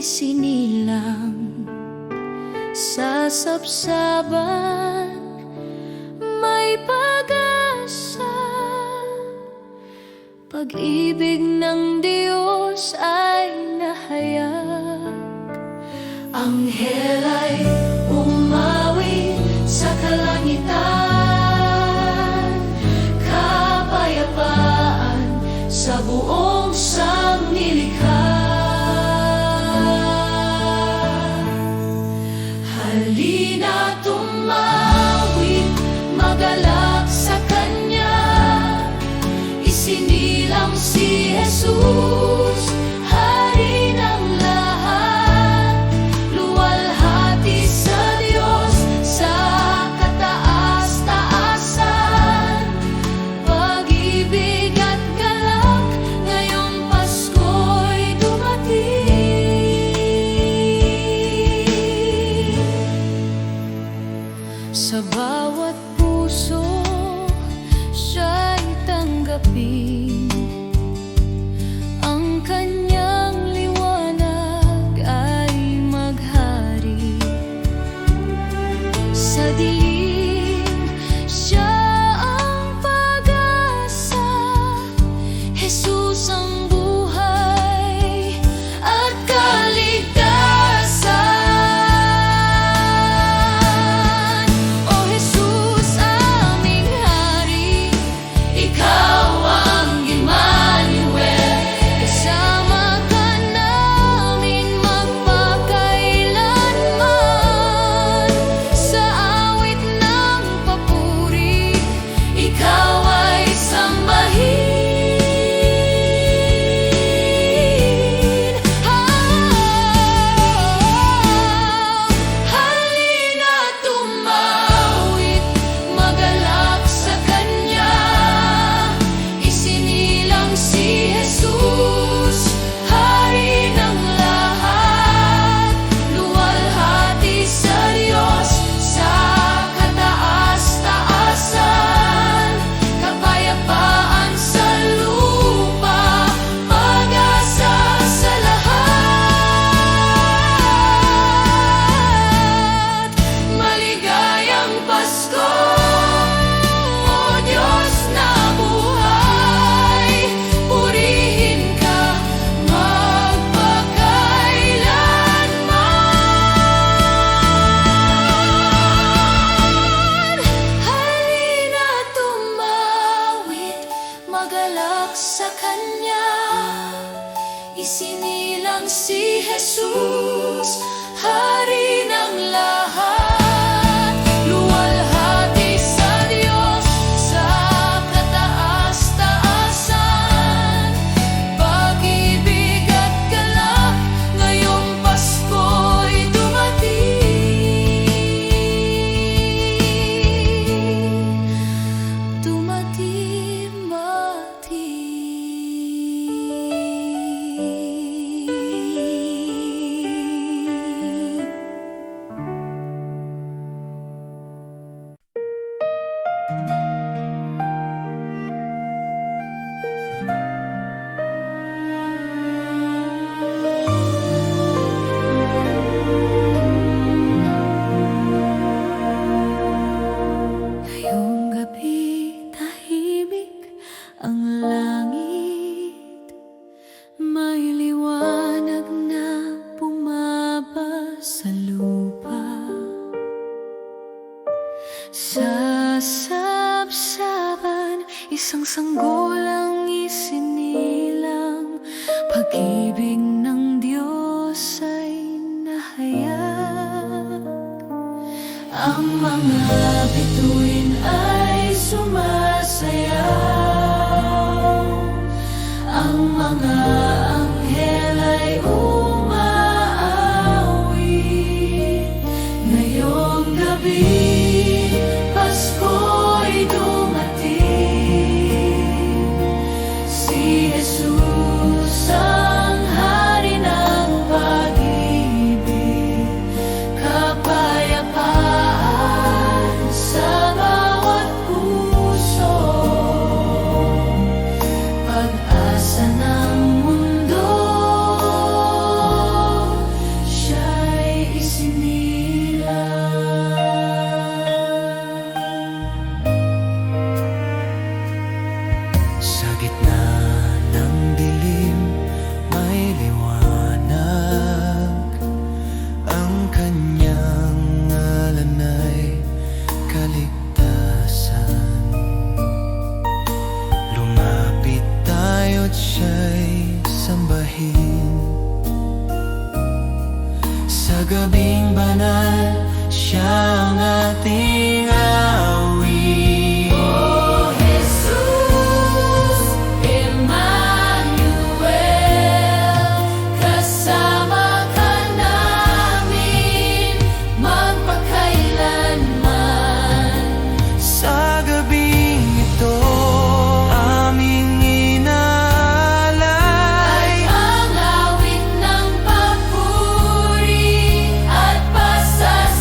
isinilang sa sabsaban may pag-asa. Pag-ibig ng Diyos ay nahayag. Anghel ay umawi sa kalangitan, kapayapaan sa buong sanglilikha. Halina tumawid, magalak sa Kanya, isinilang si Jesus, Hari ng lahat, luwalhati sa Diyos sa kataas-taasan. Pag-ibig at galak ngayong Pasko'y dumating. Sa bawat puso siya'y tanggapin, ang Kanyang liwanag ay maghari. Sa dilim siya ang pag-asa, Jesus ang buhay at kaligtasan. O Jesus, aming Hari, Ikaw ang Emmanuel, kasama ka namin magpakailanman. Sa awit ng papuri, Ikaw ay sambahin. Halina tumawid, magalak sa Kanya, isinilang si Jesus, Hari ng lahat, luwalhati sa Diyos sa kataas-taasan. Kapayapaan sa lupa, pag-asa sa lahat. Maligayang Pasko, O Diyos na buhay, purihin ka magpakailanman. Halina tumawid, magalak sa Kanya, isinilang si Jesus, Hari ng lahat, luwalhati sa Diyos sa kataas-taasan. Pag-ibig at galak ngayong Pasko'y dumating. Ngayong gabi tahimik ang langit, may liwanag na bumaba sa lupa. Sa sabsaban, isang sanggolang isinilang, pag-ibig ng Diyos ay nahayag. Ang mga bituin ay sumasayaw, ang mga anghel ay umaawit. Ngayong gabi, Pasko'y dumating. Si Jesus ang Hari ng pag-ibig, kapayapaan sa bawat puso, pag-asa ng mundo. gabing banal, siya ang ating awit. O Jesus, Emmanuel, kasama ka namin magpakailanman. Sa gabing ito, aming inaalay Ang awit ng papuri at pasasalamat.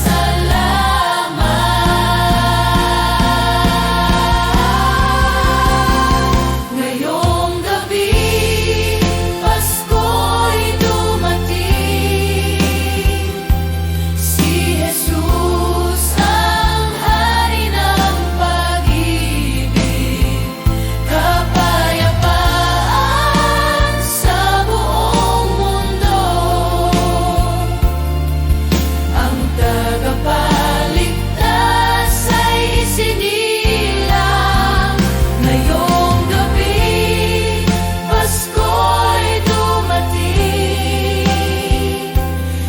Ngayong gabi, Pasko'y dumating. Si Jesus ang hari ng pag-ibig, kapayapaan sa buong mundo. Ang tagapagligtas ay isinilang. Ngayong gabi, Pasko'y dumating.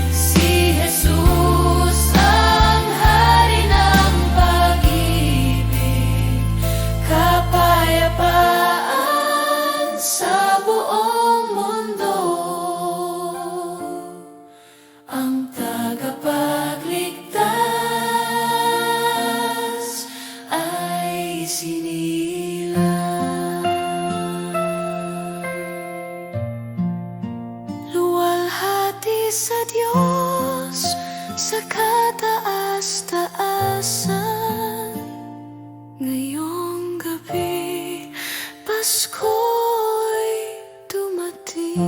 Si Jesus ang hari ng pag-ibig, kapayapaan sa buong mundo. Ang tagapagligtas ay isinilang. Luwalhati sa Diyos sa kataas-taasan. Ngayong gabi, Pasko'y dumating.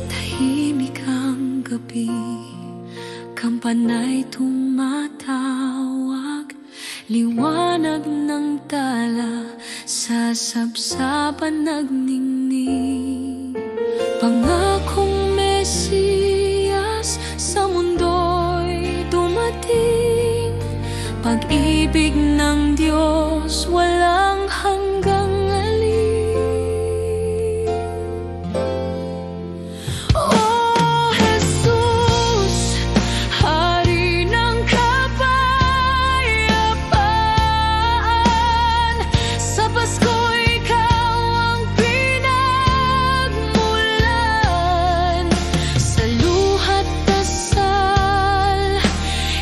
Tahimik ang gabi, kampanay tumatawag, liwanag ng tala sa sabsaban nagningning. Pangakong Mesiyas sa mundo'y dumating, pag-ibig ng Diyos walang hanggang alin. O Jesus, Hari ng kapayapaan, sa Pasko Ikaw ang pinagmulan. Sa luhat dasal,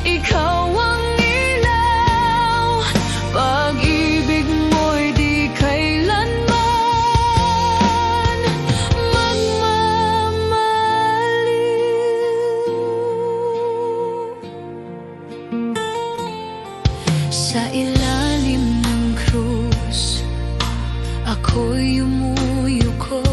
Ikaw ang ilaw, pag-ibig mo'y di kailanman magmamaliw. Sa ilalim ng krus, ako'y yumuyuko,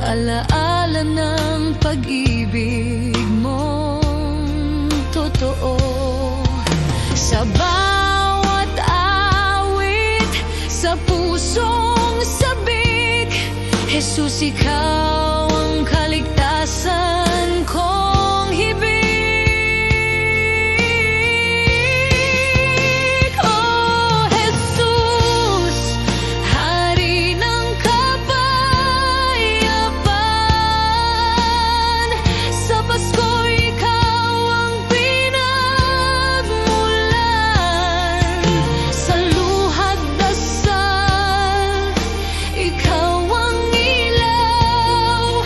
alaala ng pag-ibig mong totoo. Sa bawat awit, sa pusong sabik, Jesus, Ikaw ang kaligtasan kong hibik. O Jesus, Hari ng kapayapaan, sa Pasko Ikaw ang pinagmulan. Sa luhat dasal, Ikaw ang ilaw,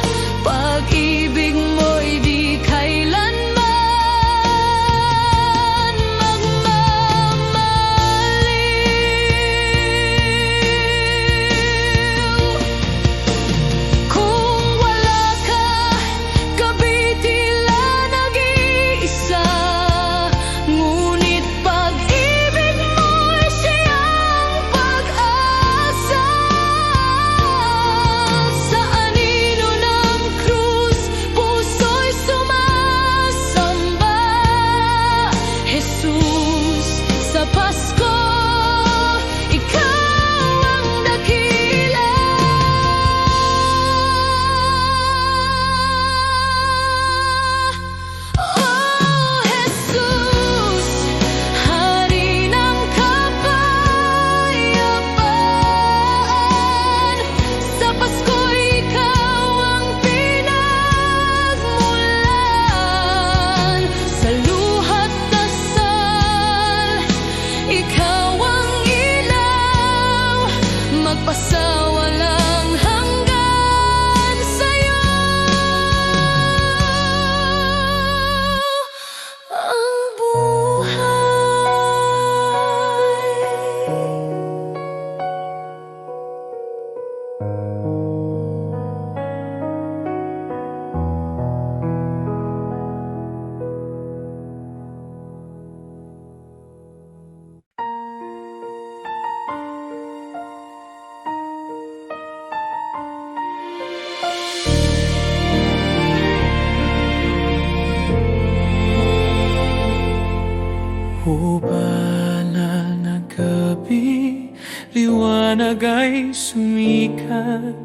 Banal na gabi, liwanag ay sumikat.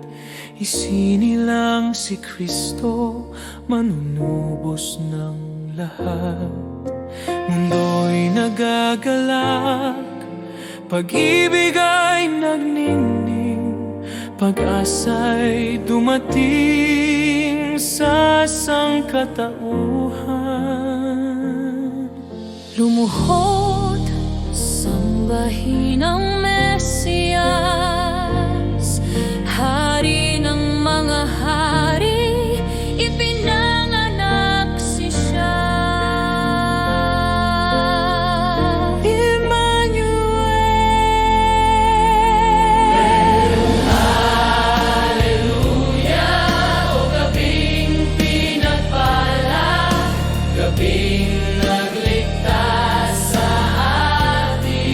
Isinilang si Kristo, manunubos ng lahat. Mundo'y nagagalak, pag-ibig ay nagningning, pag-asa'y dumating sa sangkatauhan. Lumuhod, sambahin ang Mesiyas, Hari ng mga hari, ipinanganak si siya. Emmanuel, Hallelujah, o gabing pinagpala, gabing nagligtas sa atin.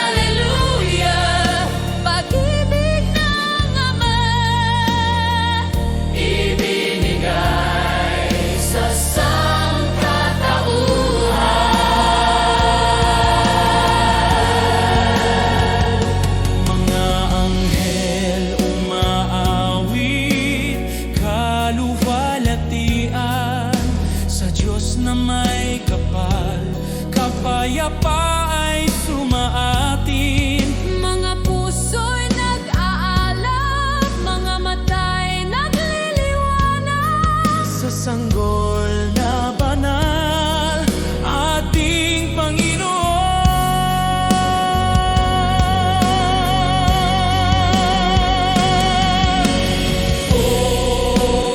Hallelujah, pag-ibig ng Ama, ibinigay sa sangkatauhan. Mga anghel umaawit, kaluwalhatian sa Diyos na may kapal, kapayapa ay sumaatin. Mga puso'y nag-aalab, mga mata'y nagliliwanag. Sa sanggol na banal, ating Panginoon.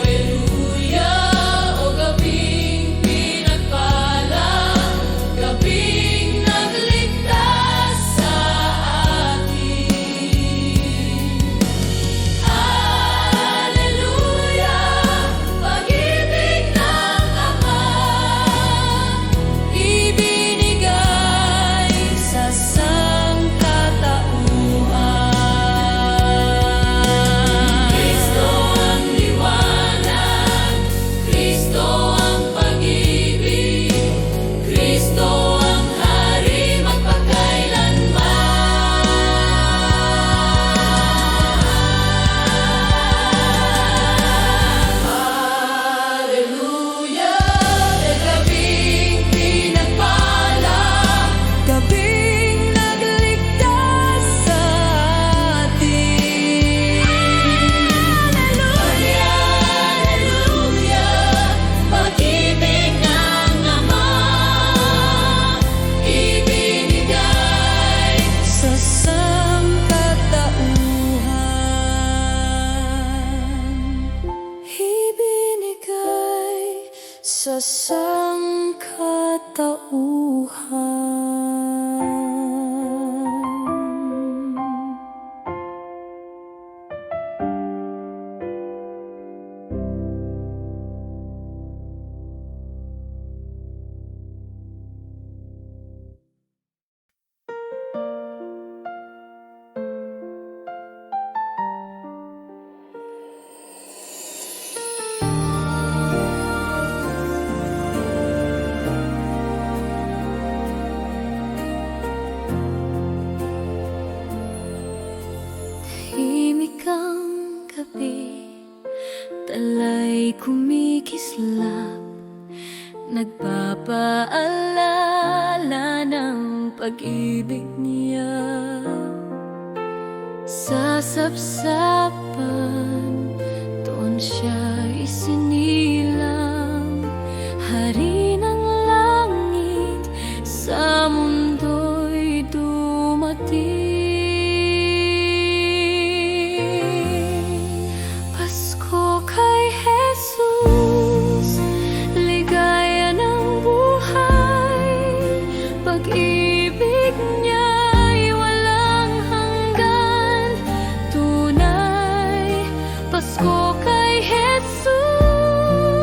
Hallelujah, o gabing pinagpala, gabing nagligtas sa atin. Hallelujah, pag-ibig ng Ama, ibinigay sa sangkatauhan. Kristo ang liwanag, Kristo ang pag-ibig, Kristo ang Hari magpakailanman. Hallelujah, gabing pinagpala, gabing nagligtas sa atin. Hallelujah, pag-ibig ng Ama, ibinigay sa sangkatauhan. Ibinigay sa sangkatauhan. Tahimik ang gabi, tala'y kumikislap, nagpapaalala ng pag-ibig niya. Sa sapsapan, doon siya isinilang, Hari ng langit, sa mundo'y dumating. Pasko kay Jesus, ligaya ng buhay, pag-ibig niya'y walang hanggan. Tunay, Pasko kay Jesus.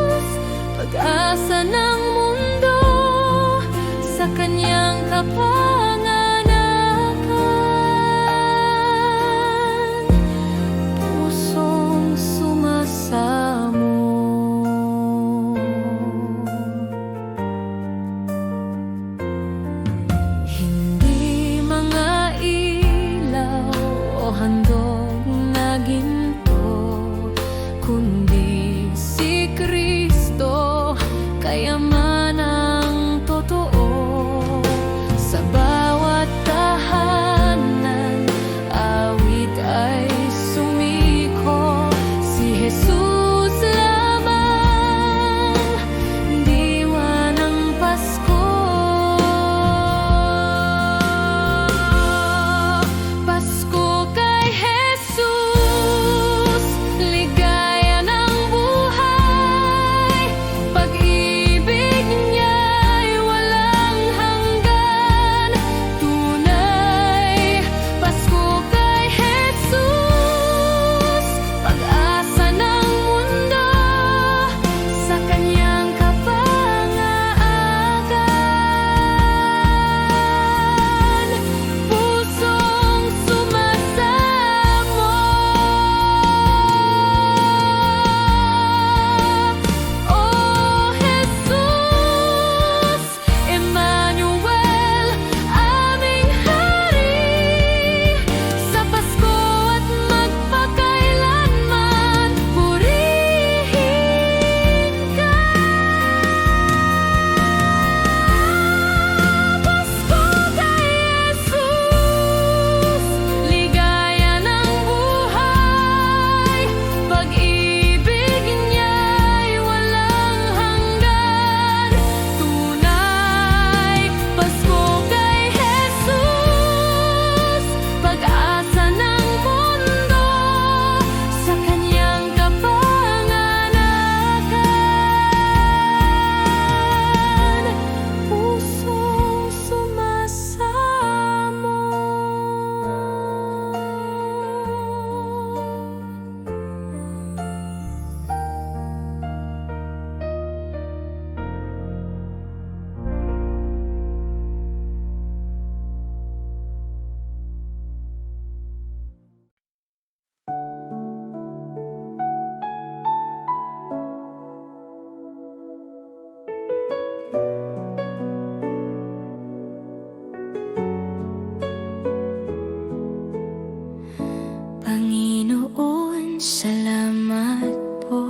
Panginoon, salamat po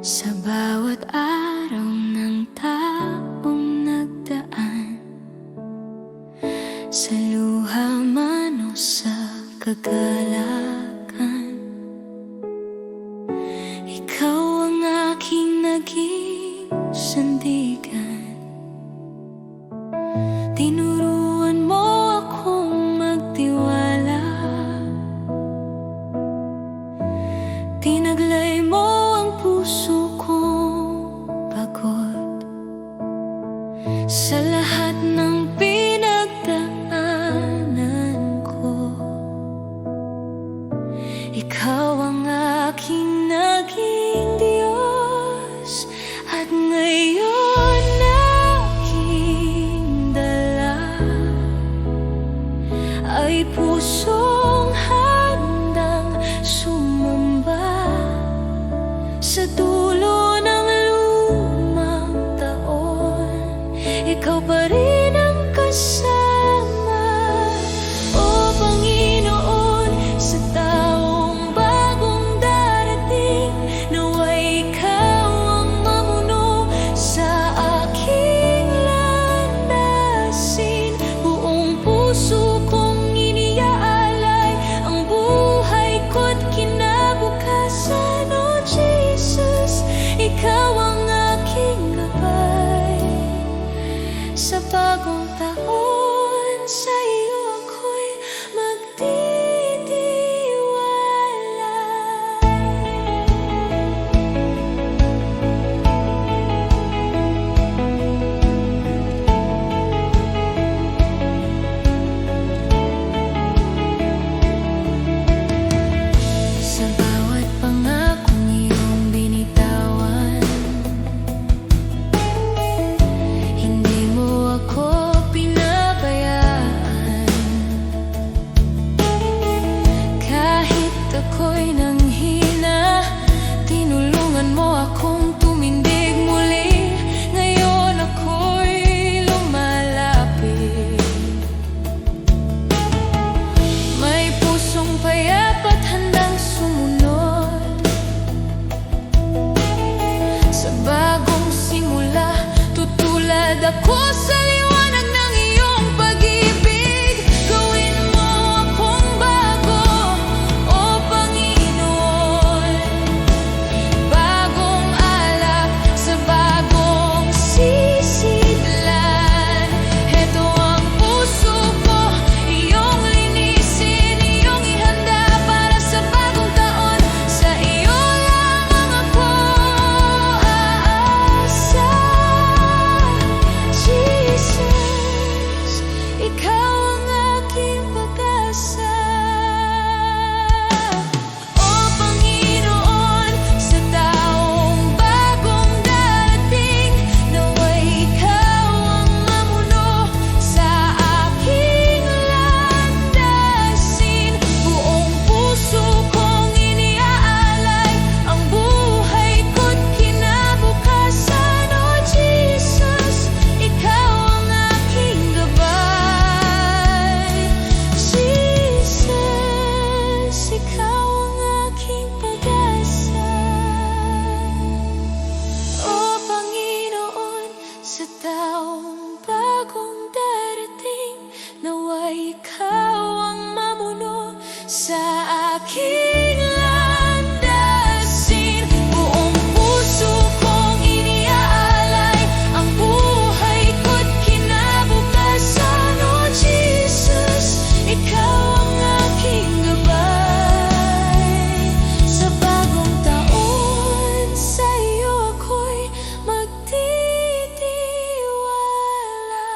sa bawat araw ng taong nagdaan, sa luha man o sa kagalakan. Ikaw ang aking naging sandigan, tinuruan mo akong magtiwala, tinaglay mo ang puso kong pagod sa lahat ng pinagdaanan ko. Ikaw ang aking naging Diyos, at ngayon aking dala ay pusong handang sumamba sa dulo ng lumang taon. Ikaw pa rin ang kasama, o Panginoon, sa taong bagong darating. Naway ikaw ang mamuno sa aking landasin. Buong puso kong iniaalay ang buhay ko't kinabukasan. Oh Jesus, ikaw ang aking gabay sa bagong taon. Sa iyo ako'y magtitiwala. Sa bawat pangakong iyong binitawan, hindi mo ako pinabayaan. Kahit ako'y nanghina, tinulungan mo akong tumindig muli. Ngayon ako'y lumalapit, may pusong payap at handang sumunod sa bagong simula. Tutulad ako sa liwanag ng iyong pag-ibig. Gawin mo akong bago, o Panginoon, bagong alak sa bagong sisidlan. Heto ang puso ko, iyong linisin, iyong ihanda para sa bagong taon. Sa iyo lamang ako aasa. Jesus, ikaw ang aking pag-asa. O Panginoon, sa taong bagong darating, naway ikaw ang mamuno sa aking landasin. Buong puso kong iniaalay ang buhay ko't kinabukasan. O Jesus, ikaw ang aking gabay. Jesus, ikaw ang aking pag-asa. O Panginoon, sa taong bagong darating, naway ikaw ang mamuno sa aking landasin. Buong puso kong iniaalay ang buhay ko't kinabukasan. O Jesus, ikaw ang aking gabay sa bagong taon. Sa iyo ako'y magtitiwala.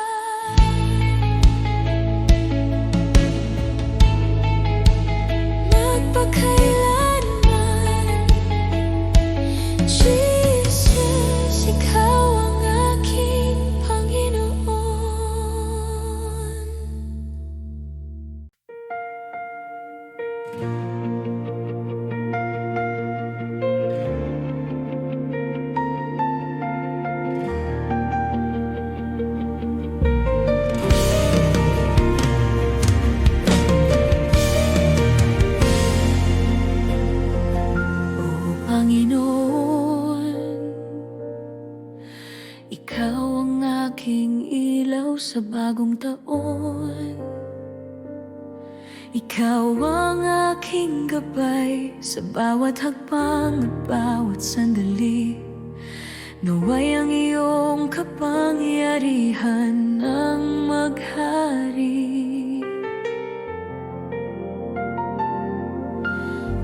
Magpakailanman, Jesus, ikaw ang aking Panginoon. bagong taon. Ikaw ang aking gabay sa bawat hakbang at bawat sandali. Naway ang iyong kapangyarihan ang maghari.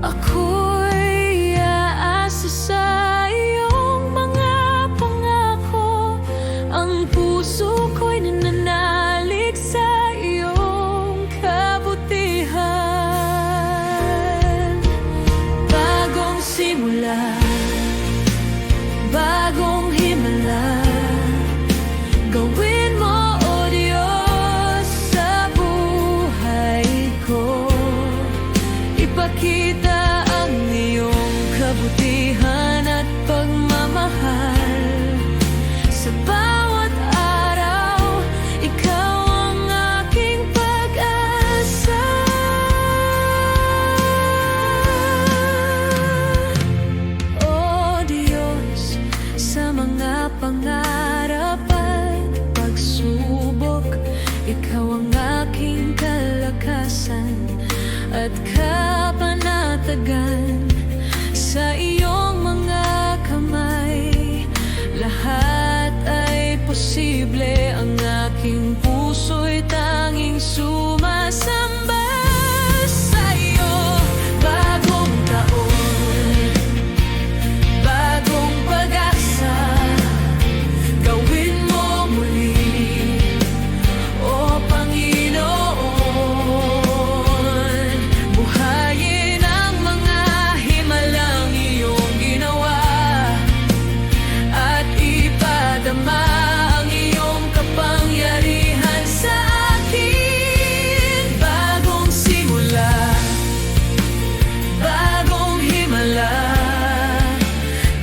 Ako'y aasa sa iyong mga pangako. Ang puso ko'y nananalig sa iyong kabutihan. Bagong simula, bagong himala, gawin mo, O Diyos, sa buhay ko. Ipakita ang iyong kabutihan at pagmamahal. Sa bawat araw, ikaw ang aking pag-asa. O Diyos, sa mga pangarap at pagsubok, ikaw ang aking kalakasan at kapanatagan. Sa iyong mga kamay, lahat ay posible. Ang aking puso'y tanging sumasamba sa iyo. Bagong taon, bagong pag-asa, gawin mo muli, O Panginoon. Buhayin ang mga himalang iyong ginawa at ipadama ang iyong kapangyarihan sa akin. Bagong simula, bagong himala,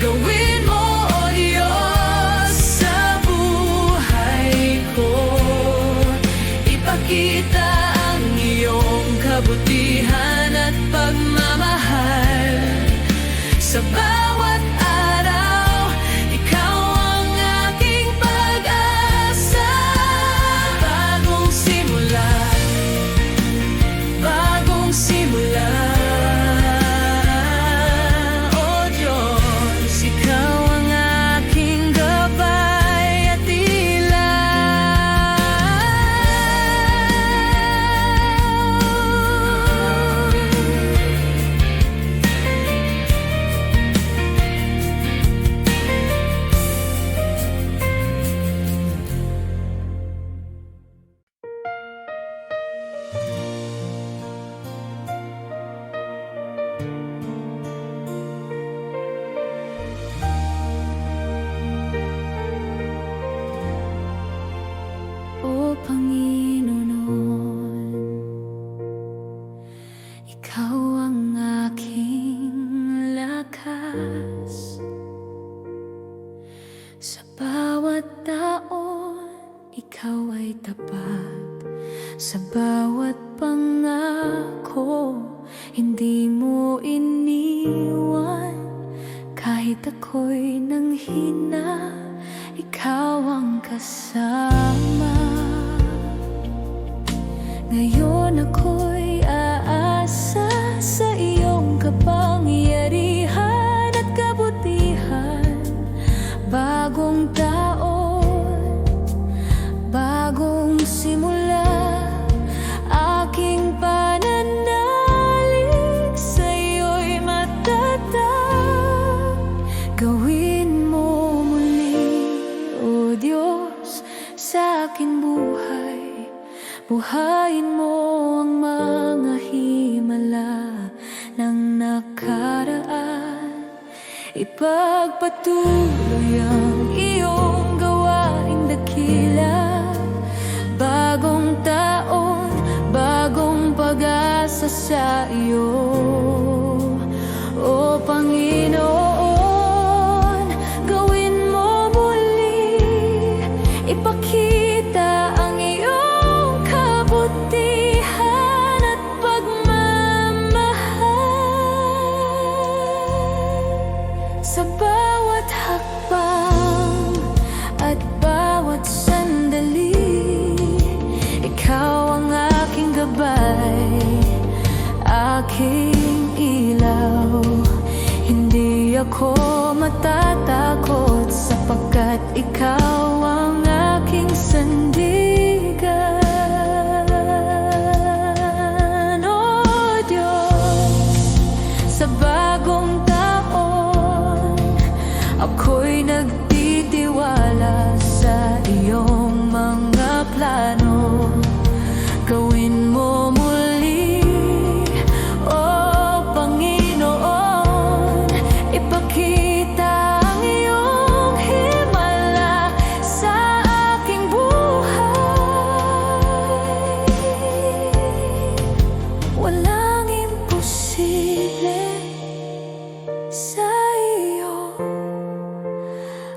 gawin mo, O Diyos, sa buhay ko. Ipakita ang iyong kabutihan at pagmamahal. Sa bawat araw, ikaw ang aking pag-asa. Bagong simula, bagong simula, O Diyos, ikaw ang aking gabay at O Panginoon, ikaw ang aking lakas. Sa bawat taon, ikaw ay tapat. Sa bawat pangako, hindi mo iniwan. Kahit ako'y nanghina, ikaw ang kasama. Ngayon ako'y aasa sa iyong kapangyarihan at kabutihan. Bagong taon, bagong simula, aking pananalig sa iyo'y matatag. Gawin mo muli, O Diyos, sa aking buhay. Buhayin mo ang mga himala ng nakaraan. Ipagpatuloy ang iyong gawaing dakila. Bagong taon, bagong pag-asa sa iyo, O Panginoon. Gawin mo muli, ipakita ang iyong kabutihan at pagmamahal. Sa bawat hakbang at bawat sandali, ako matatakot, sapagkat ikaw ang aking sandigan. O Diyos, sa bagong taon, ako'y nagtitiwala sa iyong mga plano. Gawin mo muli, o Panginoon, ipakita ang iyong himala sa aking buhay. Walang imposible sa iyo,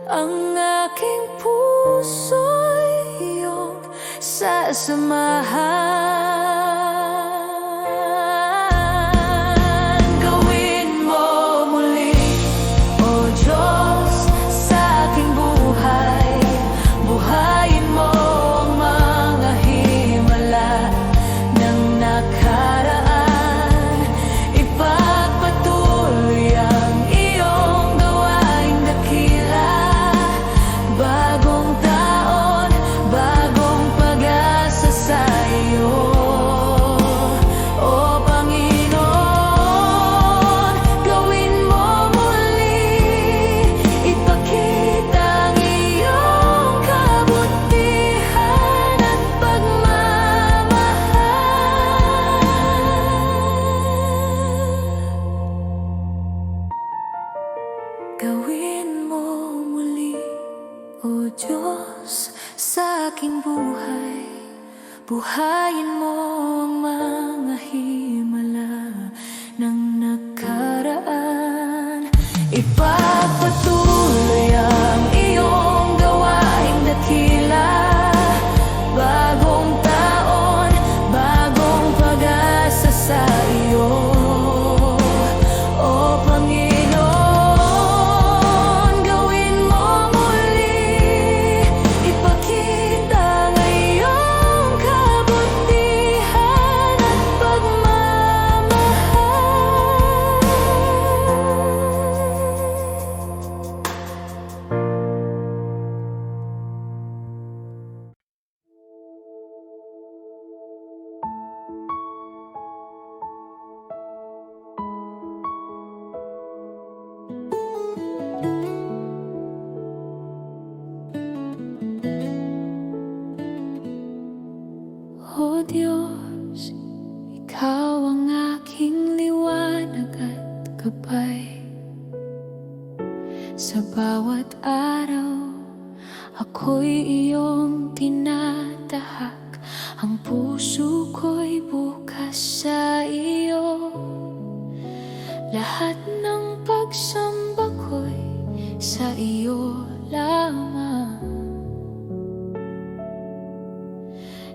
ang aking puso'y iyong sasamahan. Gawin mo muli, O Diyos, sa aking buhay. Buhayin mo ang mga himala ng nakaraan. Ipagpatuloy ang iyong gawaing dakila. Bagong taon, bagong pag-asa sa iyo, O Panginoon. Gawin mo muli, ipakita ang iyong kabutihan at pagmamahal. Gawin mo muli, O Diyos, sa aking buhay. Buhayin mo ang mga himala ng nakaraan. Ipagpatuloy ang iyong gawaing dakila. Bagong taon, bagong pag-asa sa iyo, O Panginoon. Gawin mo muli, ipakita ang iyong kabutihan at O Diyos, ikaw ang aking liwanag at gabay. Sa bawat araw, ako'y iyong tinatahak. Ang puso ko'y bukas sa iyo. Lahat ng pagsamba ko'y sa iyo lamang.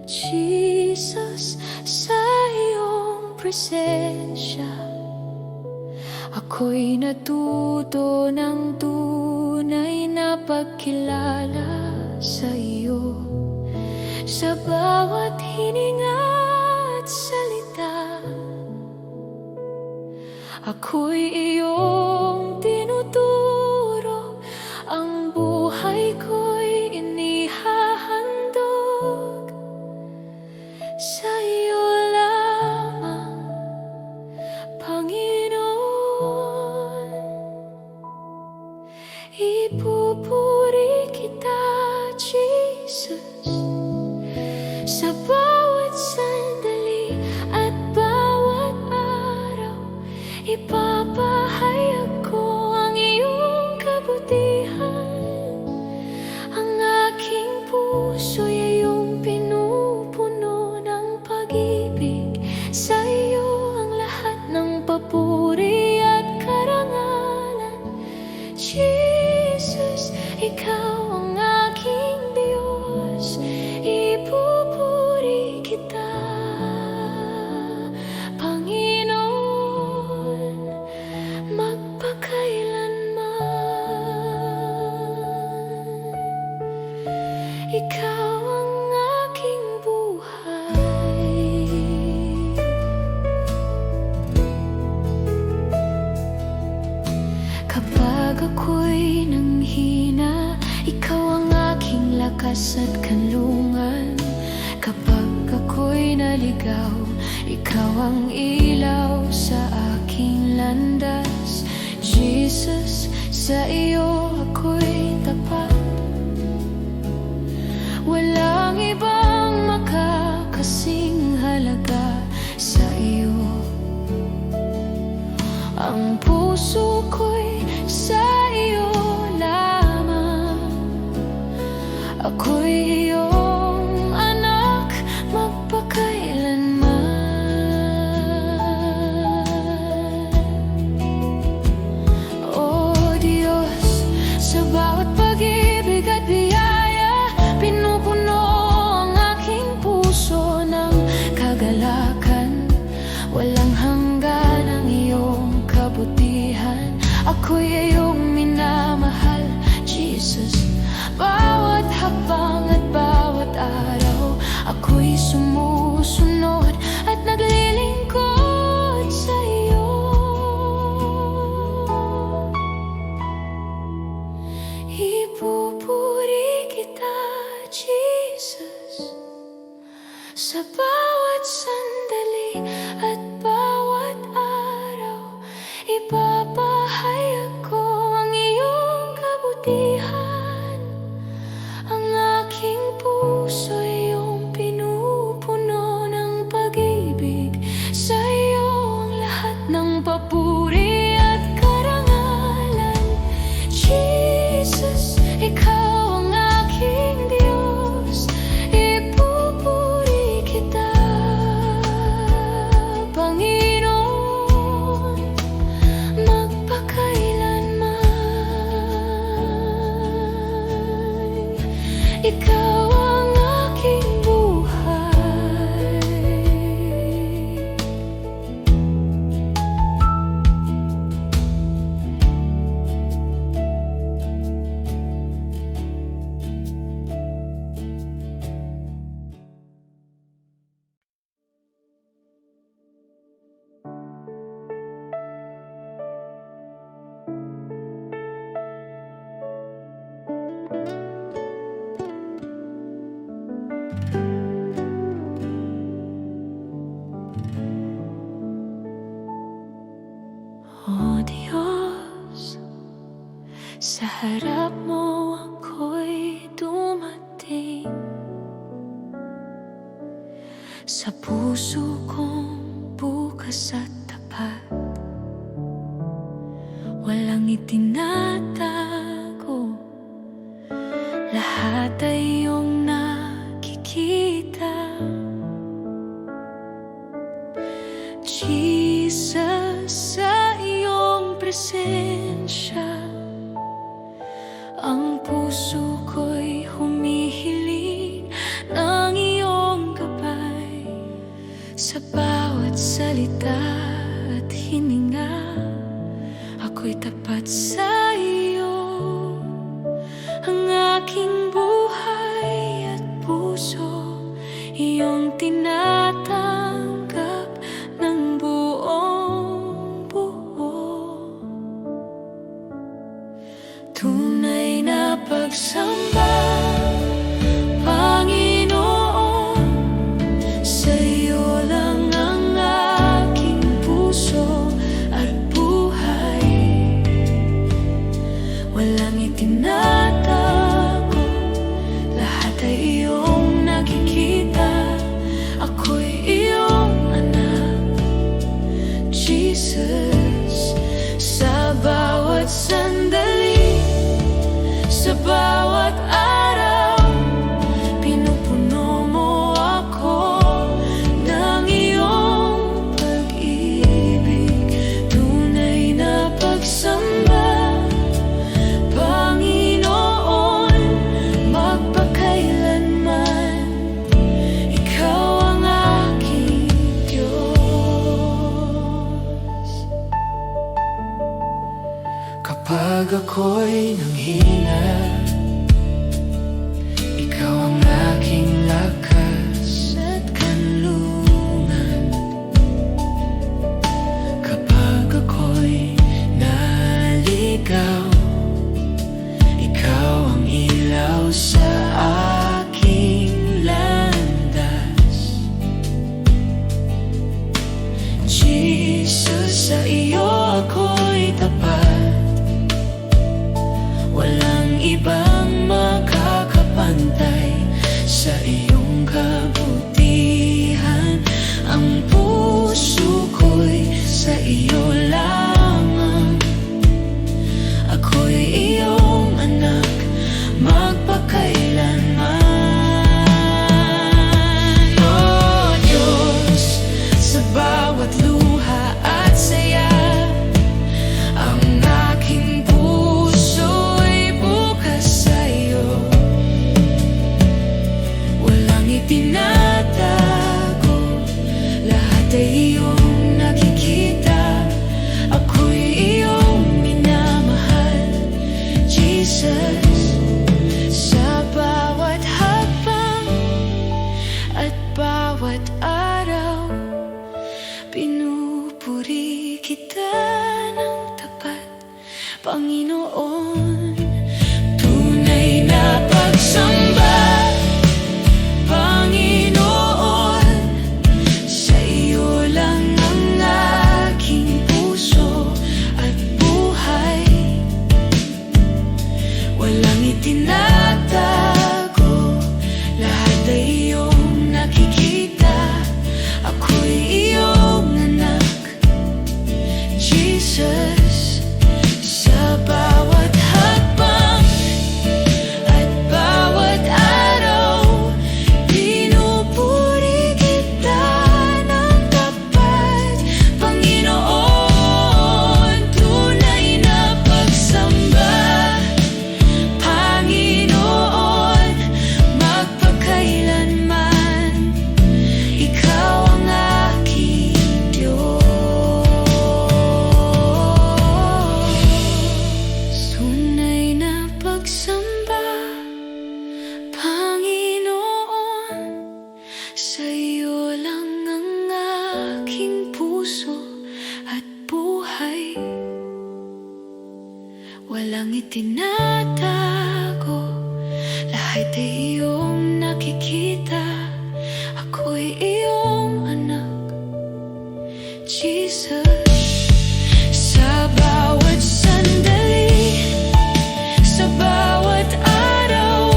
Jesus, sa iyong presensya, ako'y natuto ng tunay na pagkilala sa iyo. Sa bawat hininga at salita, ako'y iyong tinuturo. Ang buhay ko'y inihahandog sa iyo lamang, Panginoon. Ipupuri kita, Jesus, sa bawat sandali at bawat araw. Ipapahayag ko ang iyong kabutihan. Ang aking puso'y iyong pinupuno ng pag-ibig. Sa iyo ang lahat ng papuri at karangalan. Jesus, ikaw ang aking Diyos. Ipupuri kita, Panginoon, magpakailanman. Ikaw ang aking buhay. Kapag ako'y nanghina, ikaw ang aking lakas at kanlungan. Kapag ako'y naligaw, ikaw ang ilaw sa aking landas. Jesus, sa iyo ako'y tapat. Walang ibang makakasing halaga sa iyo. Ang puso ko'y sa iyo lamang. Ako'y iyong anak magpakailanman. O Diyos, sa bawat pag-ibig at biyaya, pinupuno ang aking puso ng kagalakan. Walang hanggan ang iyong kabutihan. Ako'y iyong minamahal, Jesus. Bawat hakbang at bawat araw, ako'y sumusunod at naglilingkod sa iyo. Ipupuri kita, Jesus, sa bawat sandali at bawat araw. Ipapahayag ko ang iyong kabutihan. Ang aking puso iyong pinupuno ng pag-ibig. Sa iyo ang lahat ng papuri at karangalan. Jesus, ikaw ang aking Diyos. Ipupuri kita, Panginoon, magpakailanman. Ikaw ang aking buhay. O Diyos, sa harap mo ako'y dumating. Sa puso kong bukas at tapat, walang itinatago. Lahat ay iyong nakikita. Jesus, sa iyong presensya, ang puso ko'y humihiling ng iyong gabay. Sa bawat salita at hininga, ako'y tapat sa iyo. Ang aking buhay at puso, iyong tinatanggap ng buong buo. Tunay na pagsamba, Panginoon, sa iyo lang ang aking puso at buhay. Walang itinatago, lahat ay iyong nakikita. Ako'y iyong anak, Jesus. Sa bawat sandali, sa bawat araw, pinupuno mo ako ng iyong pag-ibig. Tunay na pagsamba, Panginoon, magpakailanman. Ikaw ang aking Diyos. Kapag ako'y nanghina, ikaw ang aking lakas at kanlungan. Kapag ako'y naligaw, Jesus, sa iyo ako'y tapat. Walang ibang makakapantay sa iyong kabutihan. Ang puso ko'y sa iyo lamang. Ako'y iyong anak, magpakailanman. O Diyos, sa bawat luha at saya, ang aking puso'y bukas sa iyo. Walang itinatago, lahat ay iyong nakikita. Ako'y iyong minamahal, Jesus. Sa bawat hakbang at bawat araw, pinupuri kita ng tapat, Panginoon. Tunay na pagsamba, Panginoon, sa iyo lang ang aking puso at buhay. Walang itinatago, lahat ay iyong nakikita. Ako'y iyong anak, Jesus. Sa bawat hakbang at bawat araw, pinupuri kita ng tapat, Panginoon. Tunay na pagsamba, Panginoon, magpakailanman. Ikaw ang aking Diyos. Tunay na pagsamba, Panginoon, sa iyo lang ang aking puso at buhay. Walang itinatago, lahat ay iyong nakikita. Ako'y iyong anak, Jesus. Sa bawat sandali, sa bawat araw,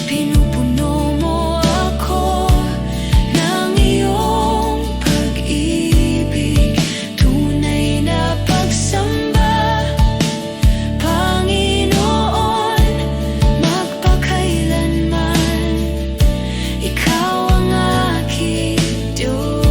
pinupuno mo ako ng iyong pag-ibig. Tunay na pagsamba, Panginoon, magpakailanman. Ikaw ang aking Diyos.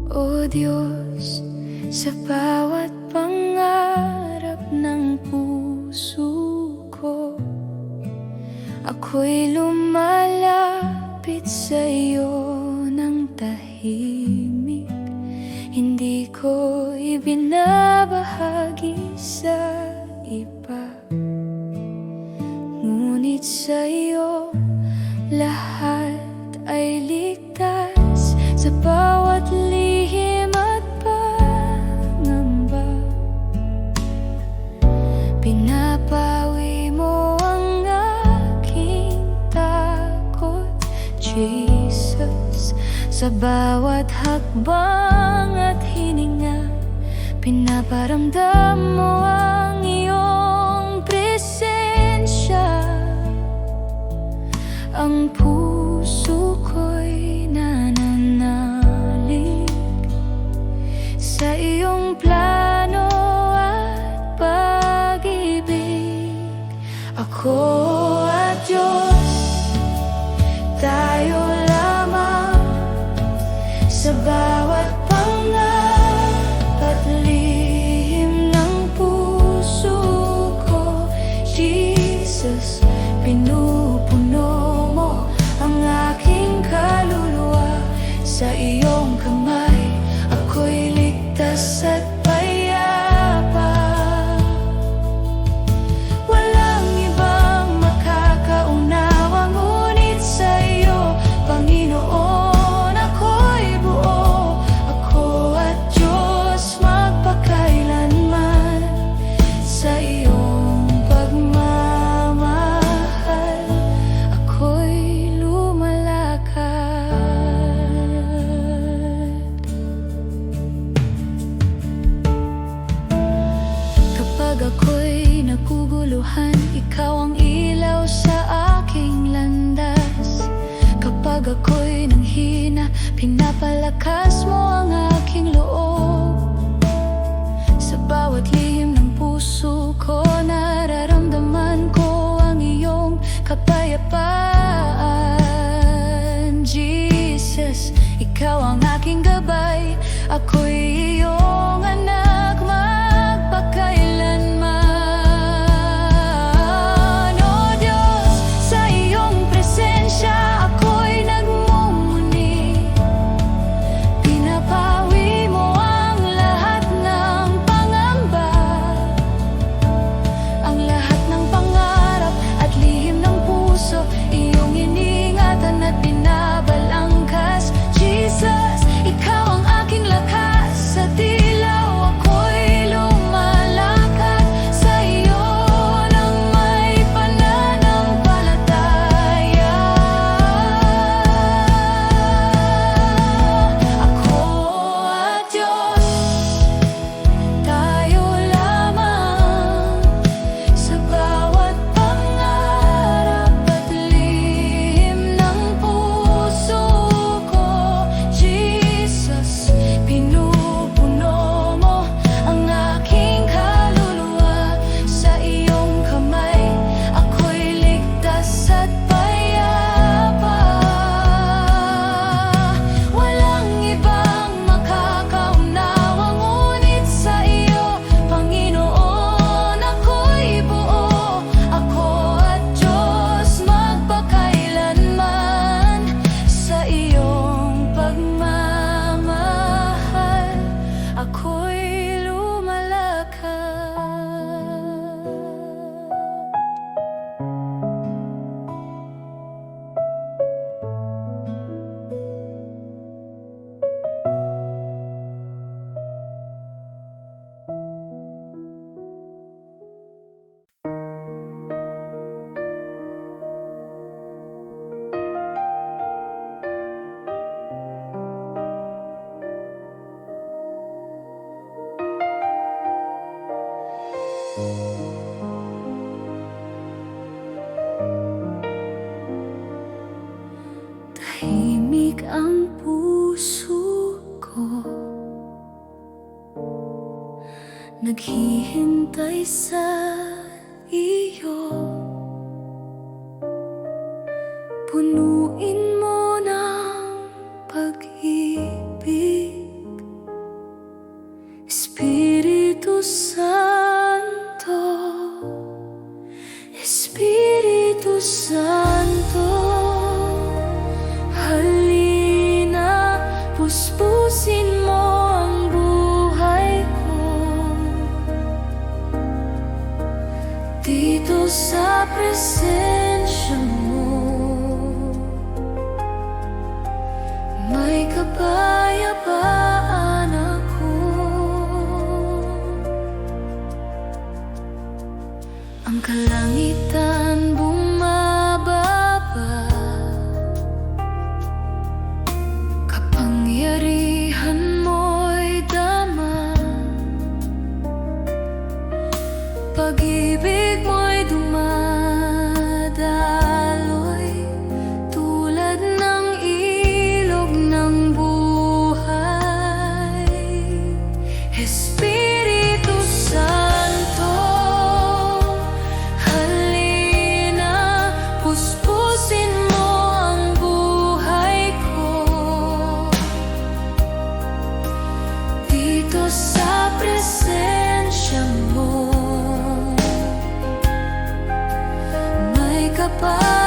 O Diyos, sa bawat pangarap ng puso ko, ako'y lumalapit sa iyo ng tahimik. Hindi ko ibinabahagi sa iba, ngunit sa iyo lahat ay ligtas. Sa bawat lihim at pangamba, pinapawi mo ang aking takot, Jesus. Sa bawat hakbang at hininga, pinaparamdam mo ang iyong presensya. Ang puso ko'y nananalig sa iyong plano at pag-ibig. Ako at Diyos, tayo lamang. Sa bawat pangarap at lihim ng puso ko, Jesus. Jesus, pinupuno mo ang aking kaluluwa. Sa iyong kamay, ako'y ligtas at payapa. Walang ibang makakaunawa, ngunit sa iyo, Panginoon, ako'y buo. Ako at Diyos magpakailanman, sa iyong pagmamahal, ako'y lumalakad. Kapag ako'y naguguluhan, ikaw ang ilaw sa aking landas. Kapag ako'y nanghina, pinapalakas mo ang aking loob. Sa bawat lihim ng puso ko, nararamdaman ko ang iyong kapayapaan. Jesus, ikaw ang aking gabay, ako'y iyong anak magpakailanman. O Diyos, sa iyong presensya ako'y nagmumuni. Pinapawi mo ang lahat ng pangamba, ang lahat ng pangarap at lihim ng puso, iyong iningatan at binabalangkas. Jesus, ikaw ang aking lakas, sa dilaw ako'y lumalakad. Sa iyo nang may pananampalataya. Ako at Diyos, tayo lamang. Sa bawat pangarap at lihim ng puso ko, Jesus, pinupuno mo ang aking kaluluwa. Sa iyong kamay, ako'y ligtas at payapa. Walang ibang makakaunawa, ngunit sa iyo, Panginoon, ako'y buo. Ako at Diyos magpakailanman, sa iyong pagmamahal, ako'y lumalakad. Tahimik ang puso ko, naghihintay sa iyo. Punuin mo ng pag-ibig, Espiritu Santo, Espiritu Santo. Halina, puspusin mo ang buhay ko dito sa presensya mo. May kapayapaan ako. Ang kalangitan bumababa, kapangyarihan mo'y dama. Pag-ibig mo'y dumadaloy pa